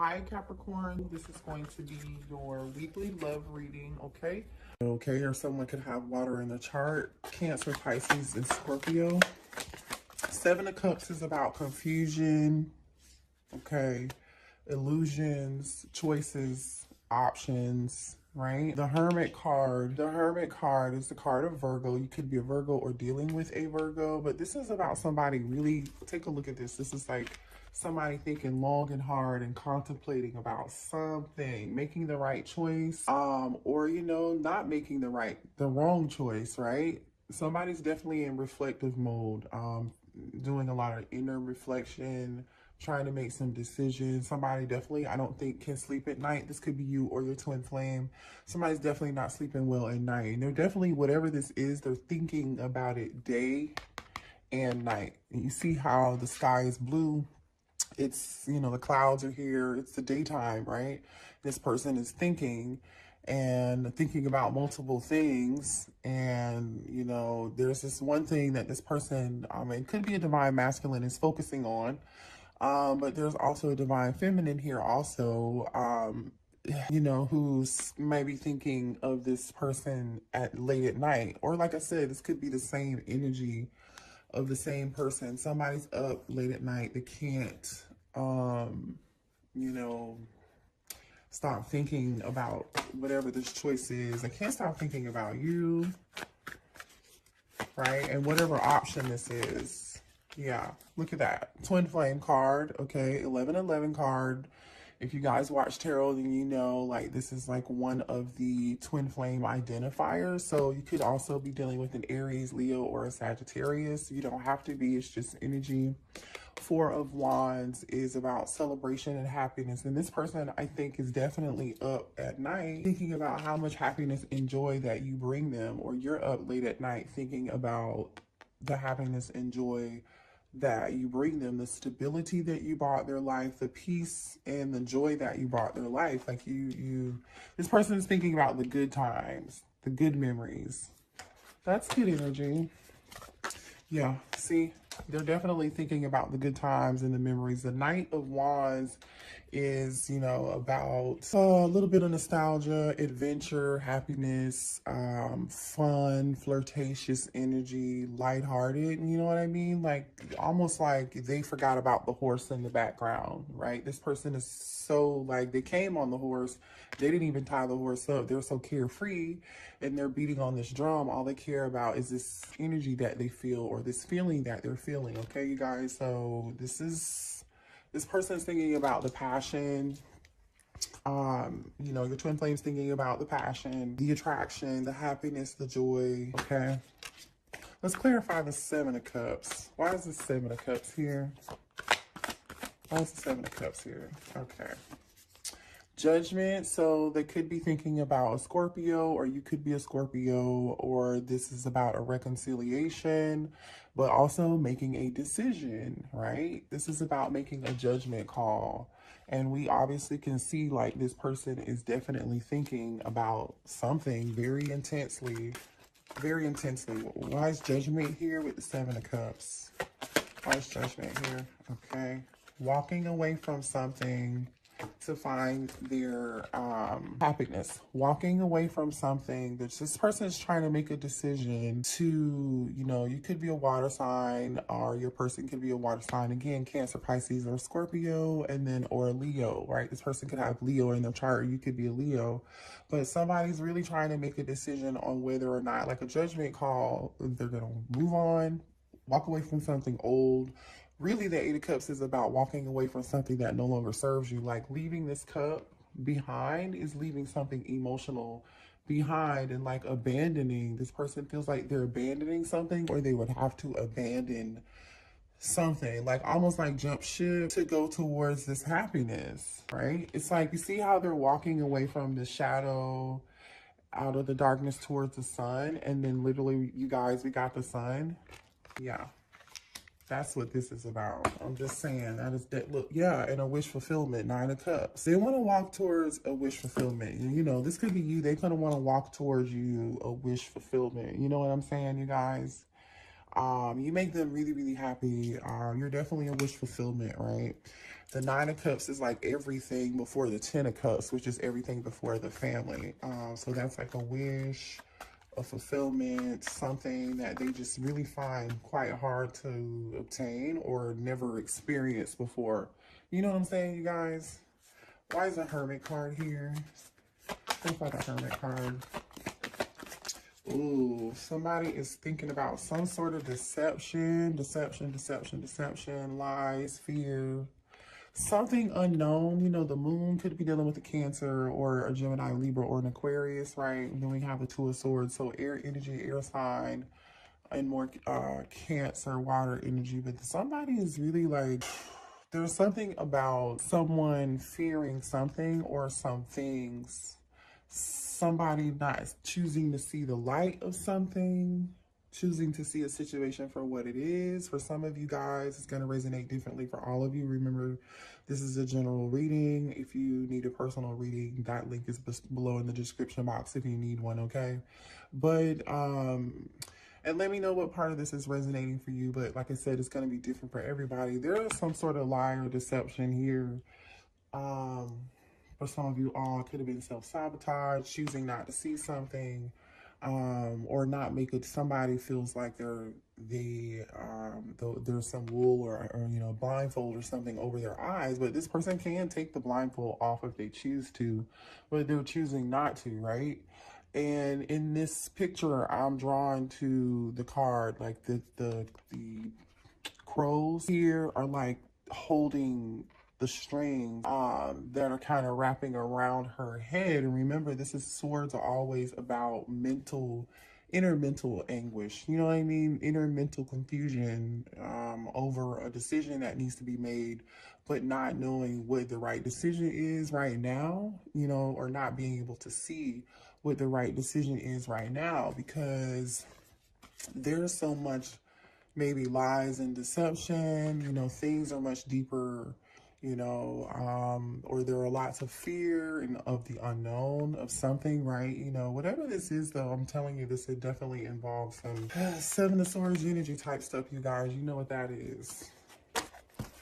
Hi Capricorn, this is going to be your weekly love reading, okay? Okay, or someone could have water in the chart. Cancer, Pisces, and Scorpio. Seven of Cups is about confusion, okay? Illusions, choices, options, right? The Hermit card is the card of Virgo. You could be a Virgo or dealing with a Virgo, but this is about somebody really, take a look at this. This is like somebody thinking long and hard and contemplating about something, making the right choice, or, you know, not making the wrong choice, right? Somebody's definitely in reflective mode, doing a lot of inner reflection, trying to make some decisions. Somebody definitely, I don't think, can sleep at night. This could be you or your twin flame. Somebody's definitely not sleeping well at night. And they're definitely, whatever this is, they're thinking about it day and night. And you see how the sky is blue. It's, you know, the clouds are here. It's the daytime, right? This person is thinking and thinking about multiple things. And, you know, there's this one thing that this person, it could be a divine masculine, is focusing on. But there's also a divine feminine here also, you know, who's maybe thinking of this person at late at night. Or like I said, this could be the same energy of the same person. Somebody's up late at night. They can't, you know, stop thinking about whatever this choice is. They can't stop thinking about you, right? And whatever option this is. Yeah, look at that. Twin flame card, okay? 1111 card. If you guys watch tarot, then you know, like, this is like one of the twin flame identifiers. So you could also be dealing with an Aries, Leo, or a Sagittarius. You don't have to be, it's just energy. Four of Wands is about celebration and happiness. And this person, I think, is definitely up at night thinking about how much happiness and joy that you bring them. Or you're up late at night thinking about the happiness and joy that you bring them, the stability that you brought their life, the peace and the joy that you brought their life. Like this person is thinking about the good times, the good memories. That's good energy. Yeah, see, they're definitely thinking about the good times and the memories. The Knight of Wands is, you know, about a little bit of nostalgia, adventure, happiness, fun, flirtatious energy, lighthearted. You know what I mean? Like, almost like they forgot about the horse in the background, right? This person is so, like, they came on the horse. They didn't even tie the horse up. They're so carefree and they're beating on this drum. All they care about is this energy that they feel, or this feeling that they're feeling. Okay, you guys? So this person is thinking about the passion. You know, your twin flame's thinking about the passion, the attraction, the happiness, the joy. Okay. Let's clarify the Seven of Cups. Why is the Seven of Cups here? Why is the Seven of Cups here? Okay. Judgment. So they could be thinking about a Scorpio, or you could be a Scorpio, or this is about a reconciliation, but also making a decision, right? This is about making a judgment call. And we obviously can see, like, this person is definitely thinking about something very intensely, very intensely. Why is Judgment here with the Seven of Cups? Why is Judgment here? Okay. Walking away from something to find their happiness. Walking away from something. This person is trying to make a decision to, you know, you could be a water sign, or your person could be a water sign. Again, Cancer, Pisces, or Scorpio, and then, or Leo, right? This person could have Leo in their chart, or you could be a Leo. But somebody's really trying to make a decision on whether or not, like a judgment call, they're going to move on, walk away from something old. Really, the Eight of Cups is about walking away from something that no longer serves you. Like, leaving this cup behind is leaving something emotional behind, and like abandoning. This person feels like they're abandoning something, or they would have to abandon something, like almost like jump ship to go towards this happiness, right? It's like, you see how they're walking away from the shadow, out of the darkness towards the sun, and then literally, you guys, we got the sun. Yeah. That's what this is about. I'm just saying, that is that. Look, yeah, and a wish fulfillment, Nine of Cups. They want to walk towards a wish fulfillment. You know, this could be you. They're going to want to walk towards you, a wish fulfillment. You know what I'm saying, you guys? You make them really, really happy. You're definitely a wish fulfillment, right? The Nine of Cups is like everything before the Ten of Cups, which is everything before the family. So that's like a wish, a fulfillment, something that they just really find quite hard to obtain or never experienced before. You know what I'm saying, you guys? Why is a Hermit card here? Looks like a Hermit card. Ooh, somebody is thinking about some sort of deception, lies, fear, something unknown. You know, the moon could be dealing with a Cancer or a Gemini, Libra, or an Aquarius, right? And then we have the Two of Swords, so air energy, air sign, and more Cancer, water energy. But somebody is really like, there's something about someone fearing something or some things. Somebody not choosing to see the light of something, choosing to see a situation for what it is. For some of you guys, it's going to resonate differently for all of you. Remember, this is a general reading. If you need a personal reading, that link is below in the description box if you need one, okay? But, and let me know what part of this is resonating for you. But like I said, it's going to be different for everybody. There is some sort of lie or deception here. For some of you all, could have been self-sabotage, choosing not to see something, or not make it, somebody feels like there's some wool or you know, blindfold or something over their eyes, but this person can take the blindfold off if they choose to, but they're choosing not to, right? And in this picture, I'm drawn to the card, like the crows here are like holding the strings that are kind of wrapping around her head. And remember, swords are always about inner mental anguish. You know what I mean? Inner mental confusion over a decision that needs to be made, but not knowing what the right decision is right now, you know, or not being able to see what the right decision is right now, because there's so much maybe lies and deception, you know, things are much deeper, you know, or there are lots of fear and of the unknown of something, right? You know, whatever this is, though, I'm telling you, this, it definitely involves some Seven of Swords energy type stuff, you guys. You know what that is,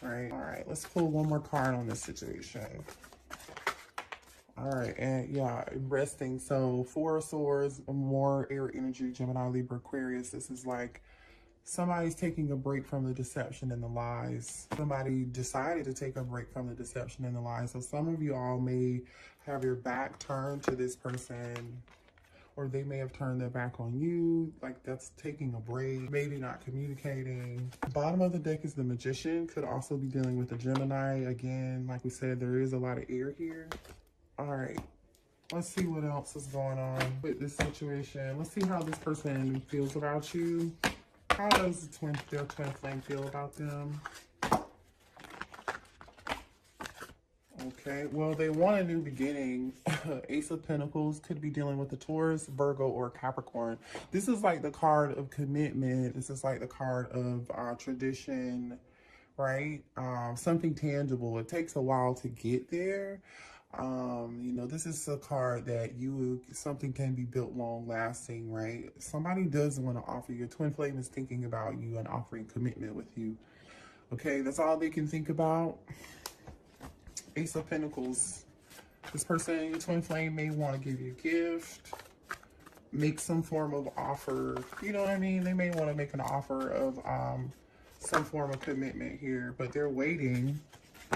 right? All right, let's pull one more card on this situation. All right, and yeah, resting. So Four of Swords, more air energy, Gemini, Libra, Aquarius. This is like somebody's taking a break from the deception and the lies. Somebody decided to take a break from the deception and the lies. So some of you all may have your back turned to this person, or they may have turned their back on you. Like, that's taking a break, maybe not communicating. Bottom of the deck is the Magician. Could also be dealing with a Gemini. Again, like we said, there is a lot of air here. All right, let's see what else is going on with this situation. Let's see how this person feels about you. How does their twin flame feel about them? Okay, well, they want a new beginning. Ace of Pentacles could be dealing with a Taurus, Virgo, or Capricorn. This is like the card of commitment. This is like the card of tradition, right? Something tangible. It takes a while to get there. You know, this is a card that something can be built long lasting, right? Somebody does want to offer you. Twin flame is thinking about you and offering commitment with you. Okay, that's all they can think about. Ace of Pentacles. This person, your twin flame, may want to give you a gift, make some form of offer. You know what I mean? They may want to make an offer of some form of commitment here, but they're waiting.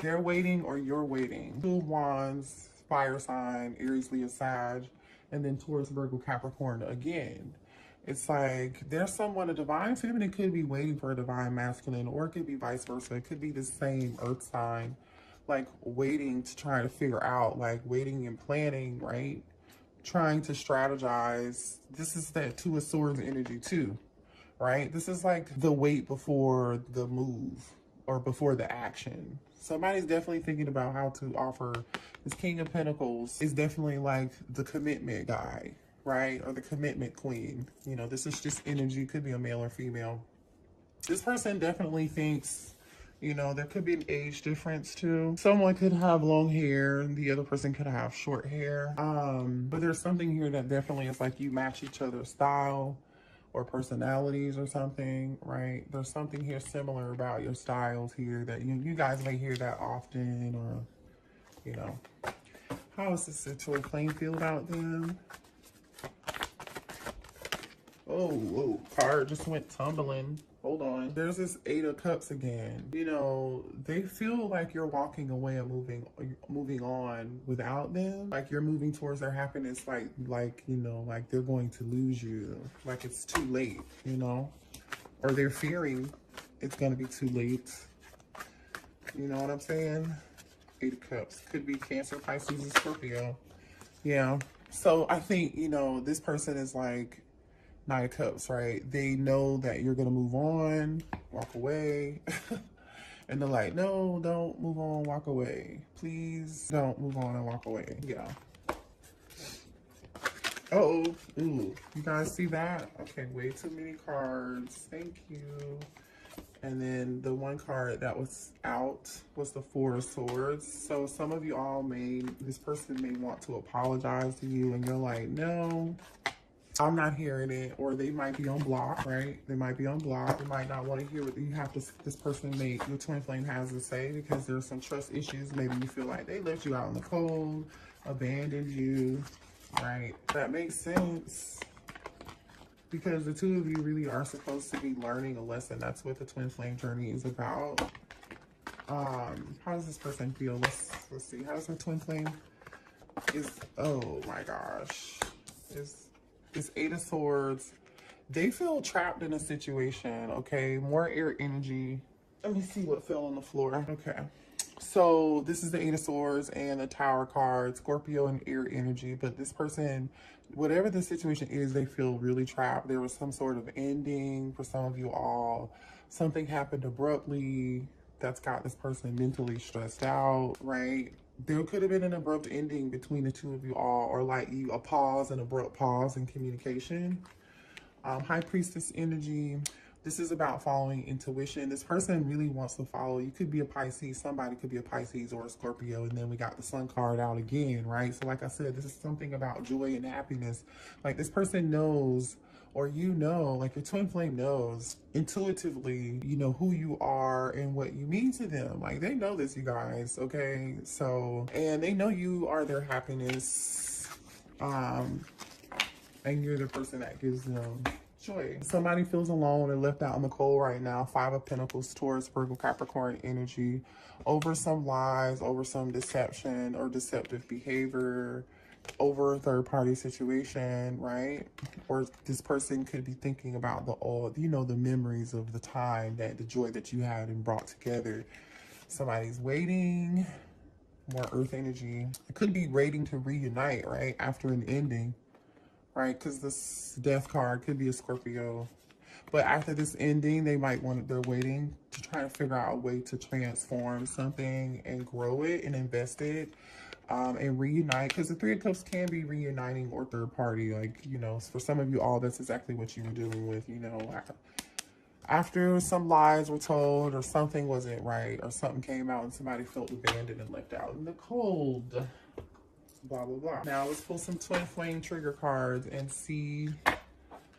They're waiting, or you're waiting. Two of Wands, fire sign, Aries, Leo, Sag, and then Taurus, Virgo, Capricorn again. It's like there's someone, a divine feminine could be waiting for a divine masculine, or it could be vice versa. It could be the same earth sign, like waiting to try to figure out, like waiting and planning, right? Trying to strategize. This is that Two of Swords energy too, right? This is like the wait before the move or before the action. Somebody's definitely thinking about how to offer. This King of Pentacles is definitely like the commitment guy, right? Or the commitment queen. You know, this is just energy. Could be a male or female. This person definitely thinks, you know, there could be an age difference too. Someone could have long hair and the other person could have short hair. But there's something here that definitely is like you match each other's style, or personalities or something, right? There's something here similar about your styles here that you guys may hear that often, or, you know. How does this twin flame feel about them? Oh, whoa, card just went tumbling. Hold on. There's this Eight of Cups again. You know, they feel like you're walking away and moving on without them. Like you're moving towards their happiness, like you know, like they're going to lose you. Like it's too late, you know? Or they're fearing it's gonna be too late. You know what I'm saying? Eight of Cups. Could be Cancer, Pisces, and Scorpio. Yeah. So I think, you know, this person is like Nine of Cups, right? They know that you're going to move on, walk away. And they're like, no, don't move on, walk away. Please don't move on and walk away. Yeah. Uh-oh. Ooh. You guys see that? Okay, way too many cards. Thank you. And then the one card that was out was the Four of Swords. So some of you all this person may want to apologize to you, and you're like, no, I'm not hearing it. Or they might be on block, right? They might be on block. They might not want to hear what this person your twin flame has to say, because there's some trust issues. Maybe you feel like they left you out in the cold, abandoned you, right? That makes sense. Because the two of you really are supposed to be learning a lesson. That's what the twin flame journey is about. How does this person feel? Let's see. How does her twin flame oh my gosh. It's Eight of Swords. They feel trapped in a situation, okay? More air energy. Let me see what fell on the floor. Okay. So this is the Eight of Swords and the Tower card, Scorpio and air energy. But this person, whatever the situation is, they feel really trapped. There was some sort of ending for some of you all. Something happened abruptly that's got this person mentally stressed out, right? There could have been an abrupt ending between the two of you all, or like a pause, an abrupt pause in communication. High Priestess energy. This is about following intuition. This person really wants to follow. You could be a Pisces. Somebody could be a Pisces or a Scorpio. And then we got the Sun card out again, right? So like I said, this is something about joy and happiness. Like this person knows, or you know, like your twin flame knows intuitively, you know, who you are and what you mean to them. Like they know this, you guys, okay? So, and they know you are their happiness. And you're the person that gives them joy. Somebody feels alone and left out in the cold right now. Five of Pentacles, Taurus, Virgo, Capricorn energy, over some lies, over some deception or deceptive behavior, over a third-party situation, right? Or this person could be thinking about the old, you know, the memories of the time, that the joy that you had and brought together. Somebody's waiting. More earth energy. It could be waiting to reunite, right? After an ending. Right, because this Death card could be a Scorpio. But after this ending, they're waiting to try to figure out a way to transform something and grow it and invest it and reunite. Because the Three of Cups can be reuniting or third party. Like, you know, for some of you all, that's exactly what you were dealing with, you know. After some lies were told or something wasn't right or something came out and somebody felt abandoned and left out in the cold. Blah, blah, blah. Now let's pull some twin flame trigger cards and see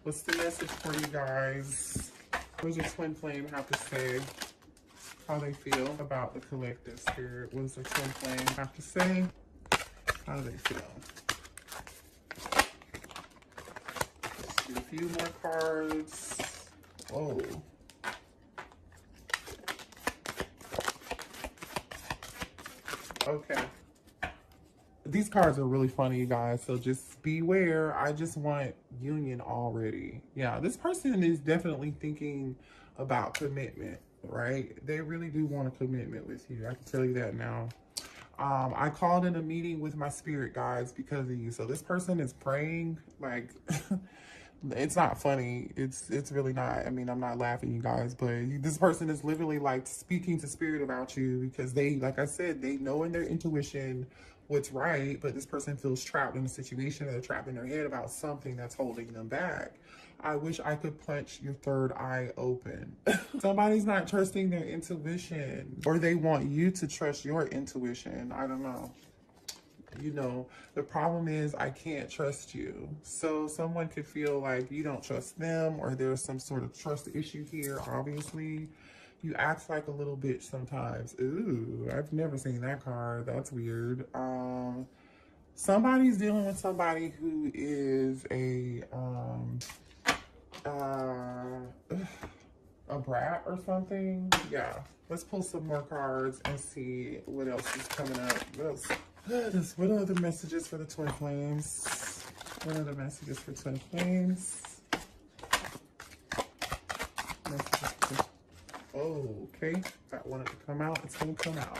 what's the message for you guys. What does your twin flame have to say? How they feel about the collective spirit. What does the twin flame have to say? How do they feel? Let's do a few more cards. Whoa. Okay. These cards are really funny, you guys, so just beware. I just want union already. Yeah, this person is definitely thinking about commitment, right? They really do want a commitment with you. I can tell you that now. I called in a meeting with my spirit guides because of you. So this person is praying, like, it's not funny. It's really not. I mean, I'm not laughing, you guys, but this person is literally like speaking to spirit about you because they, like I said, they know in their intuition what's right, but this person feels trapped in a situation, or they're trapped in their head about something that's holding them back. I wish I could punch your third eye open. Somebody's not trusting their intuition, or they want you to trust your intuition. I don't know. You know, the problem is I can't trust you. So someone could feel like you don't trust them, or there's some sort of trust issue here, obviously. You act like a little bitch sometimes. Ooh, I've never seen that card. That's weird. Somebody's dealing with somebody who is a brat or something. Yeah. Let's pull some more cards and see what else is coming up. What are the messages for the twin flames? What are the messages for twin flames? Oh, okay. That wanted to come out. It's going to come out.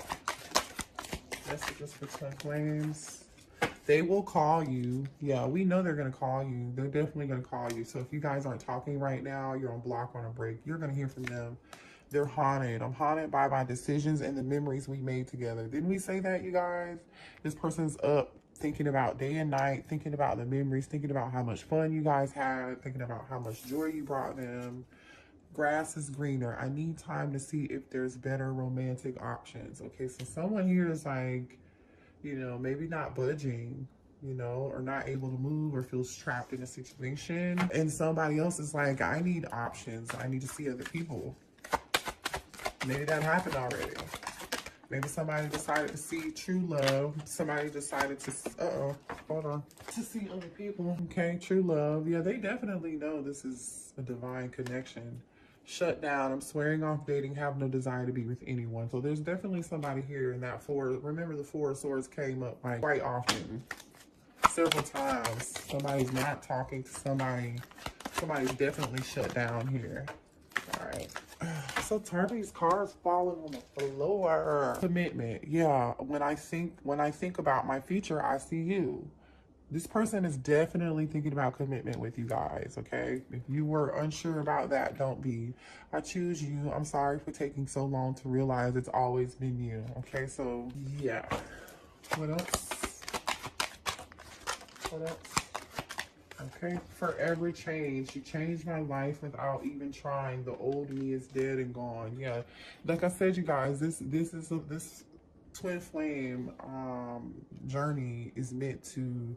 Messages for twin flames. They will call you. Yeah, we know they're going to call you. They're definitely going to call you. So if you guys aren't talking right now, you're on block, on a break, you're going to hear from them. They're haunted. I'm haunted by my decisions and the memories we made together. Didn't we say that, you guys? This person's up thinking about day and night, thinking about the memories, thinking about how much fun you guys had, thinking about how much joy you brought them. Grass is greener. I need time to see if there's better romantic options. Okay, so someone here is like, you know, maybe not budging, you know, or not able to move, or feels trapped in a situation. And somebody else is like, I need options. I need to see other people. Maybe that happened already. Maybe somebody decided to see true love. Somebody decided to, hold on, to see other people. Okay, true love. Yeah, they definitely know this is a divine connection. Shut down. I'm swearing off dating. Have no desire to be with anyone. So there's definitely somebody here in that four. Remember, the Four of Swords came up like quite often, several times. Somebody's not talking to somebody. Somebody's definitely shut down here. All right. So Tarby's cards falling on the floor. Commitment. Yeah. When I think about my future, I see you. This person is definitely thinking about commitment with you guys, okay? If you were unsure about that, don't be. I choose you. I'm sorry for taking so long to realize it's always been you, okay? So, yeah. What else? What else? Okay, forever change. You changed my life without even trying. The old me is dead and gone. Yeah, like I said, you guys, this twin flame journey is meant to,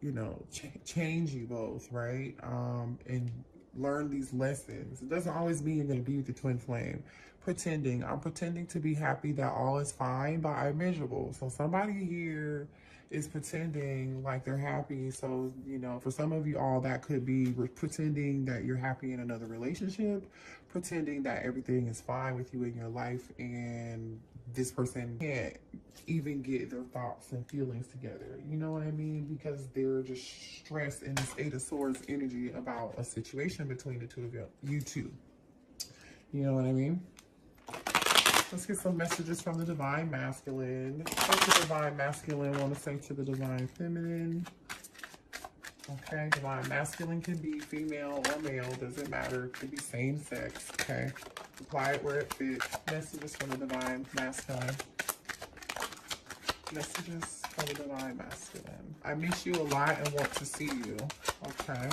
you know, change you both, right? And learn these lessons. It doesn't always mean you're going to be with the twin flame. I'm pretending to be happy that all is fine, but I'm miserable. So somebody here is pretending like they're happy. So, you know, for some of you all, that could be pretending that you're happy in another relationship, pretending that everything is fine with you in your life, and this person can't even get their thoughts and feelings together. You know what I mean? Because they're just stressed in this Eight of Swords energy about a situation between the two of you two. You know what I mean? Let's get some messages from the Divine Masculine. What does the Divine Masculine want to say to the Divine Feminine? Okay, Divine Masculine can be female or male. Doesn't matter. It can be same sex. Okay. Apply it where it fits. Messages from the Divine Masculine. Messages from the Divine Masculine. I miss you a lot and want to see you. Okay.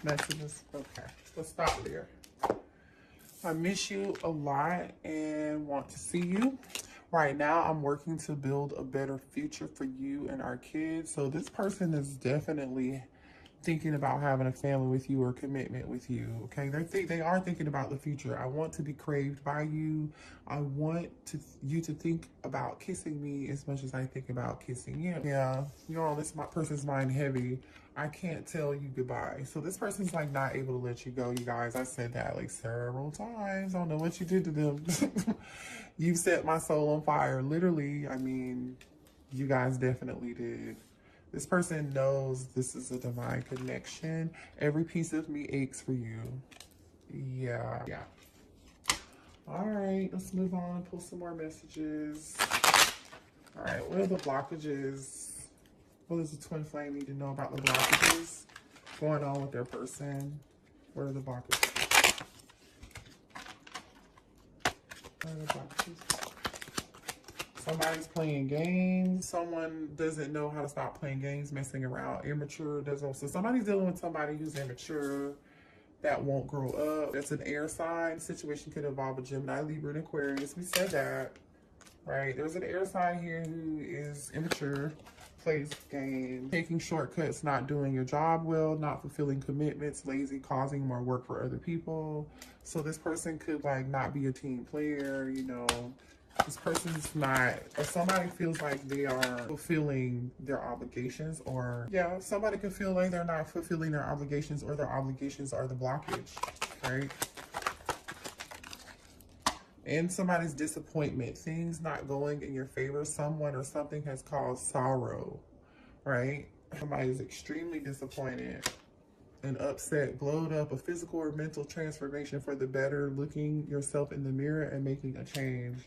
Messages. Okay. Let's stop there. I miss you a lot and want to see you. Right now, I'm working to build a better future for you and our kids. So this person is definitely thinking about having a family with you or commitment with you. Okay, they are thinking about the future. I want to be craved by you. I want you to think about kissing me as much as I think about kissing you. Yeah, you know, this person's mind heavy. I can't tell you goodbye. So this person's like not able to let you go, you guys. I said that like several times. I don't know what you did to them. You set my soul on fire. Literally, I mean, you guys definitely did. This person knows this is a divine connection. Every piece of me aches for you. Yeah. All right, let's move on and pull some more messages. All right, what are the blockages? What does the twin flame need to know about the blockages going on with their person? What are the blockages? What are the blockages? Somebody's playing games. Someone doesn't know how to stop playing games, messing around, immature. So somebody's dealing with somebody who's immature, that won't grow up. That's an air sign. The situation could involve a Gemini, Libra, and Aquarius. We said that. right? There's an air sign here who is immature, plays games, taking shortcuts, not doing your job well, not fulfilling commitments, lazy, causing more work for other people. So this person could like not be a team player, you know. This person's not, or somebody feels like they are fulfilling their obligations, or yeah, somebody could feel like they're not fulfilling their obligations, or their obligations are the blockage, right? And somebody's disappointment, things not going in your favor, someone or something has caused sorrow, right? Somebody is extremely disappointed and upset, glowed up, a physical or mental transformation for the better, looking yourself in the mirror and making a change.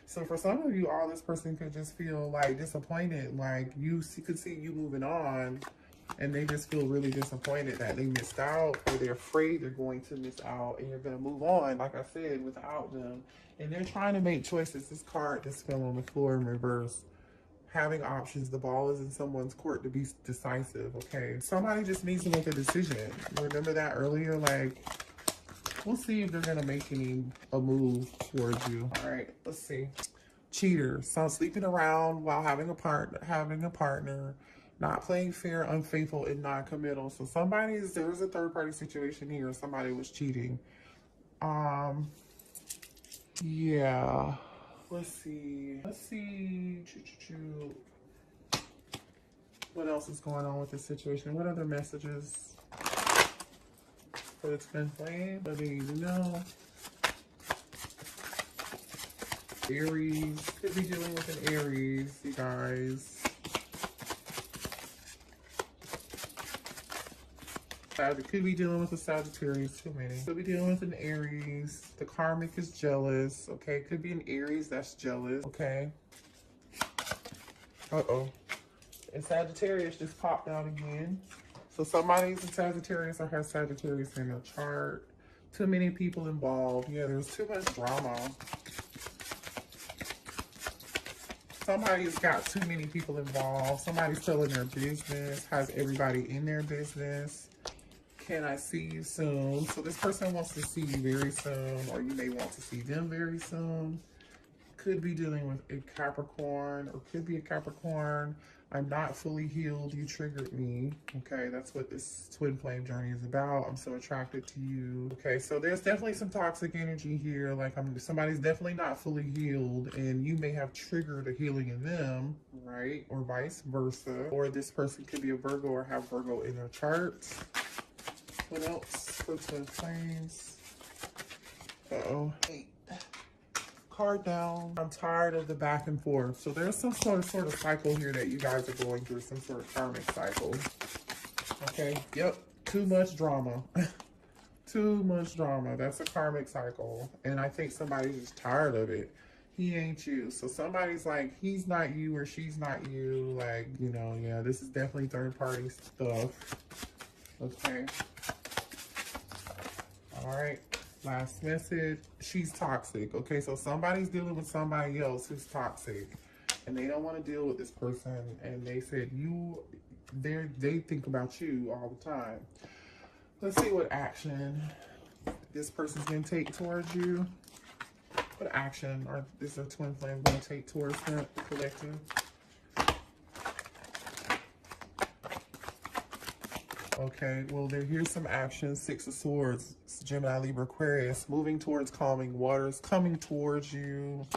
So for some of you, all this person could just feel like disappointed, like you could see you moving on, and they just feel really disappointed that they missed out, or they're afraid they're going to miss out, and you're going to move on, like I said, without them. And they're trying to make choices. This card just fell on the floor in reverse. Having options. The ball is in someone's court to be decisive, okay? Somebody just needs to make a decision. Remember that earlier? Like, we'll see if they're going to make a move towards you. All right, let's see. Cheater. So sleeping around while having a partner, not playing fair, unfaithful, and non-committal. So there's a third-party situation here. Somebody was cheating. Yeah. Let's see. What else is going on with this situation? What other messages for the twin flame that they need to know? Aries. Could be dealing with an Aries, you guys. Could be dealing with a Sagittarius, too many. Could be dealing with an Aries. The karmic is jealous, okay? Could be an Aries that's jealous, okay? Uh-oh. And Sagittarius just popped out again. So somebody's a Sagittarius or has Sagittarius in their chart. Too many people involved. Yeah, there's too much drama. Somebody's got too many people involved. Somebody's telling their business, has everybody in their business. Can I see you soon? So this person wants to see you very soon, or you may want to see them very soon. Could be dealing with a Capricorn, or could be a Capricorn. I'm not fully healed. You triggered me. Okay, that's what this twin flame journey is about. I'm so attracted to you. Okay, so there's definitely some toxic energy here. Like somebody's definitely not fully healed, and you may have triggered a healing in them, right? Or vice versa. Or this person could be a Virgo or have Virgo in their charts. What else for twin flames? Uh-oh. Card down. I'm tired of the back and forth. So there's some sort of cycle here that you guys are going through, some sort of karmic cycle. Okay, yep, too much drama. Too much drama. That's a karmic cycle. And I think somebody's just tired of it. He ain't you. So somebody's like, he's not you or she's not you. Like, you know, yeah, this is definitely third party stuff. Okay. All right. Last message. She's toxic. Okay, so somebody's dealing with somebody else who's toxic, and they don't want to deal with this person. And they said they think about you all the time. Let's see what action this person's gonna take towards you. What action is a twin flame gonna take towards the collective? Okay, well, here's some action. Six of Swords, Gemini, Libra, Aquarius, moving towards calming waters, coming towards you.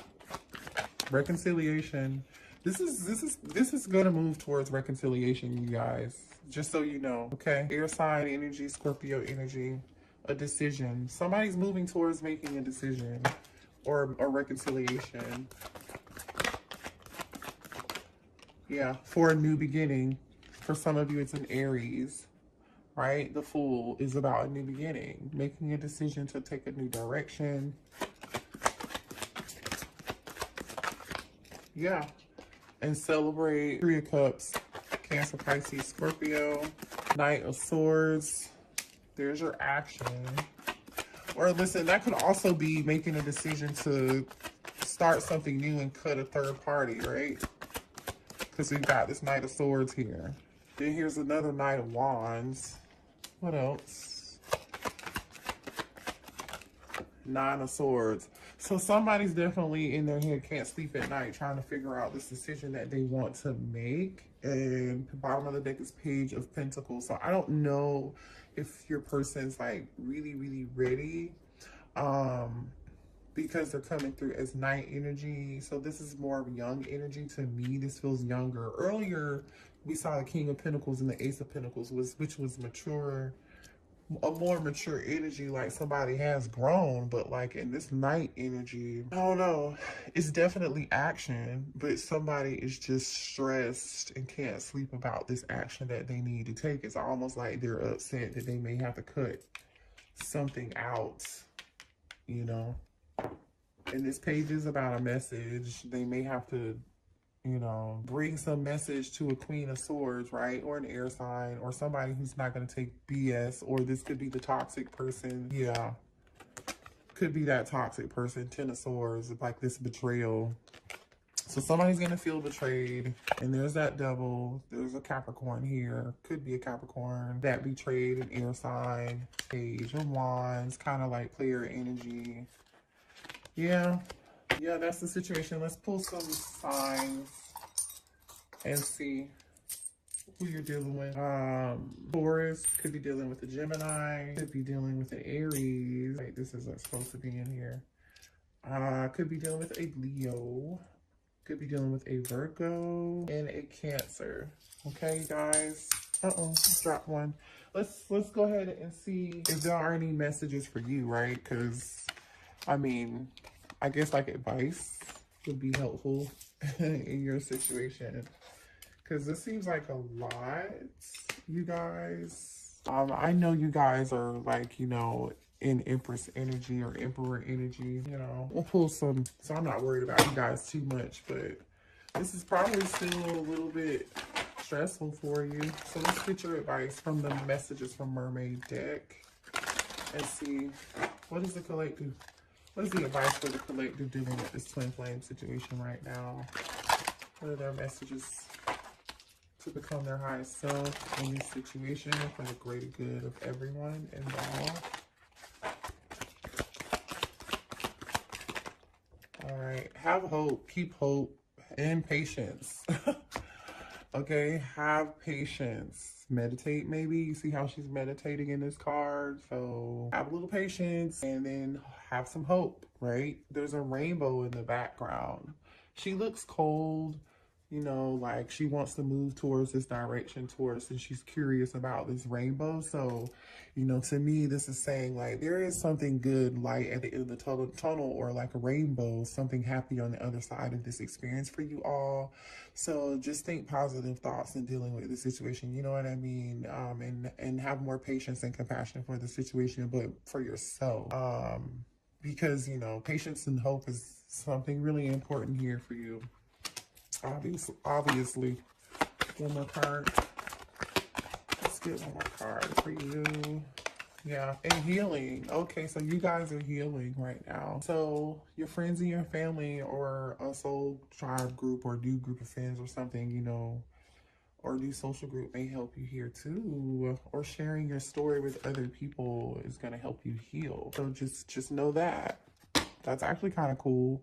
Reconciliation. This is gonna move towards reconciliation, you guys. Just so you know, okay? Air sign energy, Scorpio energy, a decision. Somebody's moving towards making a decision or a reconciliation. Yeah, for a new beginning. For some of you, it's an Aries. Right? The Fool is about a new beginning, making a decision to take a new direction. Yeah. And celebrate. Three of Cups, Cancer, Pisces, Scorpio, Knight of Swords. There's your action. Or listen, that could also be making a decision to start something new and cut a third party, right? Because we've got this Knight of Swords here. Then here's another Knight of Wands. What else? Nine of Swords. So somebody's definitely in their head, can't sleep at night, trying to figure out this decision that they want to make. And the bottom of the deck is Page of Pentacles. So I don't know if your person's like really, really ready. Because they're coming through as night energy. So this is more of young energy to me. This feels younger. Earlier, we saw the King of Pentacles and the Ace of Pentacles, which was mature, a more mature energy, like somebody has grown. But like in this night energy, I don't know, it's definitely action, but somebody is just stressed and can't sleep about this action that they need to take. It's almost like they're upset that they may have to cut something out, you know. And this page is about a message. They may have to, you know, bring some message to a Queen of Swords, right? Or an air sign, or somebody who's not going to take BS. Or this could be the toxic person. Yeah. Could be that toxic person. Ten of Swords, like this betrayal. So somebody's going to feel betrayed. And there's that Devil. There's a Capricorn here. Could be a Capricorn. That betrayed an air sign. Page of Wands. Kind of like player energy. Yeah, that's the situation. Let's pull some signs and see who you're dealing with. Taurus could be dealing with a Gemini, could be dealing with an Aries. Wait, this is supposed to be in here. Could be dealing with a Leo, could be dealing with a Virgo and a Cancer. Okay, guys. Drop one. Let's go ahead and see if there are any messages for you, right? Because I mean, I guess like advice would be helpful in your situation. Because this seems like a lot, you guys. I know you guys are like, you know, in Empress energy or Emperor energy, you know. We'll pull some, so I'm not worried about you guys too much, but this is probably still a little bit stressful for you. So let's get your advice from the messages from Mermaid deck and see what is the collective. What is the advice for the collective dealing with this twin flame situation right now? What are their messages to become their highest self in this situation for the greater good of everyone involved? All right. Have hope. Keep hope and patience. Okay. Have patience. Meditate, maybe. You see how she's meditating in this card. So have a little patience and then have some hope, right? There's a rainbow in the background. She looks cold, you know, like she wants to move towards this direction and she's curious about this rainbow. So, you know, to me, this is saying like there is something good, light at the end of the tunnel, or like a rainbow, something happy on the other side of this experience for you all. So just think positive thoughts in dealing with the situation, you know what I mean? And have more patience and compassion for the situation, but for yourself. Because, you know, patience and hope is something really important here for you. Obviously. One more card. Let's get one more card for you. Yeah, and healing. Okay, so you guys are healing right now. So your friends and your family, or a soul tribe group or new group of friends or something, you know, or new social group may help you here too. Or sharing your story with other people is going to help you heal. So just know that. That's actually kind of cool.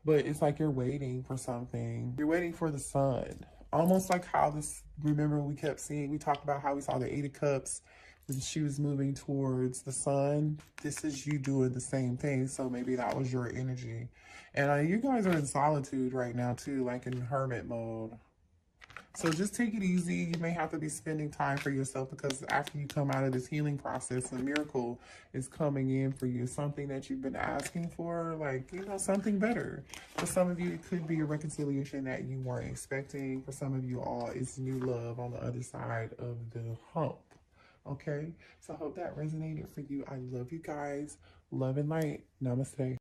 But it's like you're waiting for something. You're waiting for the sun. Almost like how this, remember we kept seeing, we talked about how we saw the Eight of Cups when she was moving towards the sun. This is you doing the same thing. So maybe that was your energy. And you guys are in solitude right now too, like in hermit mode. So just take it easy. You may have to be spending time for yourself, because after you come out of this healing process, a miracle is coming in for you. Something that you've been asking for, like, you know, something better. For some of you, it could be a reconciliation that you weren't expecting. For some of you all, it's new love on the other side of the hump. Okay? So I hope that resonated for you. I love you guys. Love and light. Namaste.